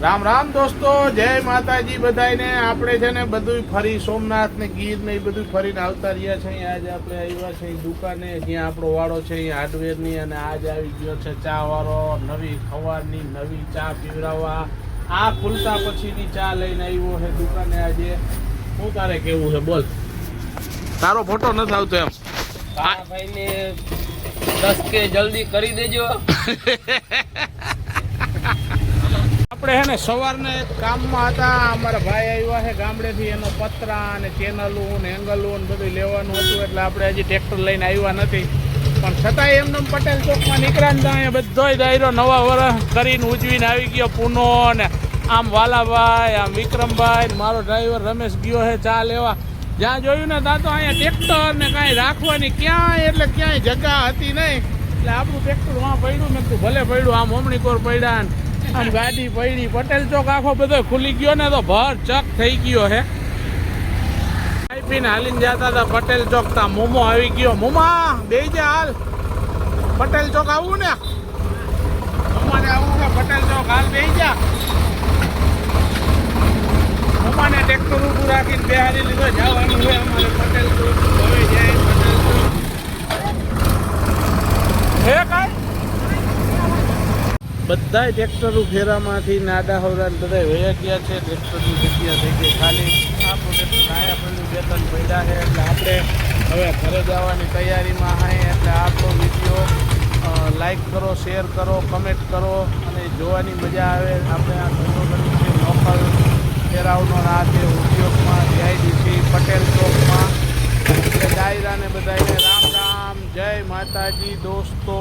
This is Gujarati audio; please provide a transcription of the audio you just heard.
રામ રામ દોસ્તો, જય માતાજી બધાને। આપણે છે ને બધું ફરી સોમનાથ ને ગીર ને એ બધું ફરીને આવતા રહ્યા છે। આજે આપણે આવ્યા છે દુકાને, જ્યાં આપણો વાળો છે હાર્ડવેરની, અને આજ આવી ગયો છે ચા વાળો, નવી ખવારની નવી ચા પીવડાવવા। આ ખુલતા પછીની ચા લઈને આવ્યો છે દુકાને આજે। શું તારે કેવું છે બોલ? તારો ફોટો નથી આવતો એમ? ભાઈ ને 10K જલ્દી કરી દેજો। આપણે હે ને સવારને એક કામમાં હતા, અમારા ભાઈ આવ્યા છે ગામડેથી, એનો પતરા અને ચેનલું ને એંગલું ને બધું લેવાનું હતું, એટલે આપણે હજી ટ્રેક્ટર લઈને આવ્યા નથી। પણ છતાંય એમને પટેલ ચોકમાં નીકળ્યા ને અહીંયા બધોય દાયરો નવા વર્ષ કરીને ઉજવીને આવી ગયો પૂનો ને આમ વાલાભાઈ, આમ વિક્રમભાઈ ને મારો ડ્રાઈવર રમેશ ગયો છે ચા લેવા। જ્યાં જોયું ને ત્યાં તો અહીંયા ટ્રેક્ટર ને કાંઈ રાખવાની ક્યાંય એટલે ક્યાંય જગ્યા હતી નહીં, એટલે આપણું ટ્રેક્ટર વાં પડ્યું। મેં કીધું ભલે પડ્યું, આમ ઓમણીકોર પડ્યા ને આમ ગાડી પડી। પટેલ ચોક આખો બધો ખુલી ગયો ને તો ભર ચક થઈ ગયો હે। ખાઈ પીને હાલીને જતા હતા પટેલ ચોક, તા મોમો આવી ગયો। મોમા બે જા હાલ, પટેલ ચોક આવું ને, મોમાને આવું છે પટેલ ચોક, હાલ બે જા। મોમાને ટ્રેક્ટર ઊભું રાખીને બેહારી લીધો, જવાનું છે અમારે પટેલ ચોક। હવે જાય પટેલ ચોક હે કાંઈ બધા ટ્રેક્ટરો ફેરામાંથી નાડા હવરાને બધા વયા ગયા છે। ટ્રેક્ટરની જગ્યા થઈ ગઈ ખાલી, આપણું ટ્રેક્ટર આયા પડ્યું, 2-3 પડ્યા છે, એટલે આપણે હવે ઘરે જવાની તૈયારીમાં છીએ। એટલે આપણો વિડીયો લાઈક કરો, શેર કરો, કમેન્ટ કરો અને જોવાની મજા આવે। આપણે આ ધંધો કરીએ છીએ લોકલ ફેરાવનો રાતે ઉદ્યોગમાં, જીઆઈડીસી પટેલ ચોકમાં। એટલે ડાયરાને બધાને રામ રામ, જય માતાજી દોસ્તો।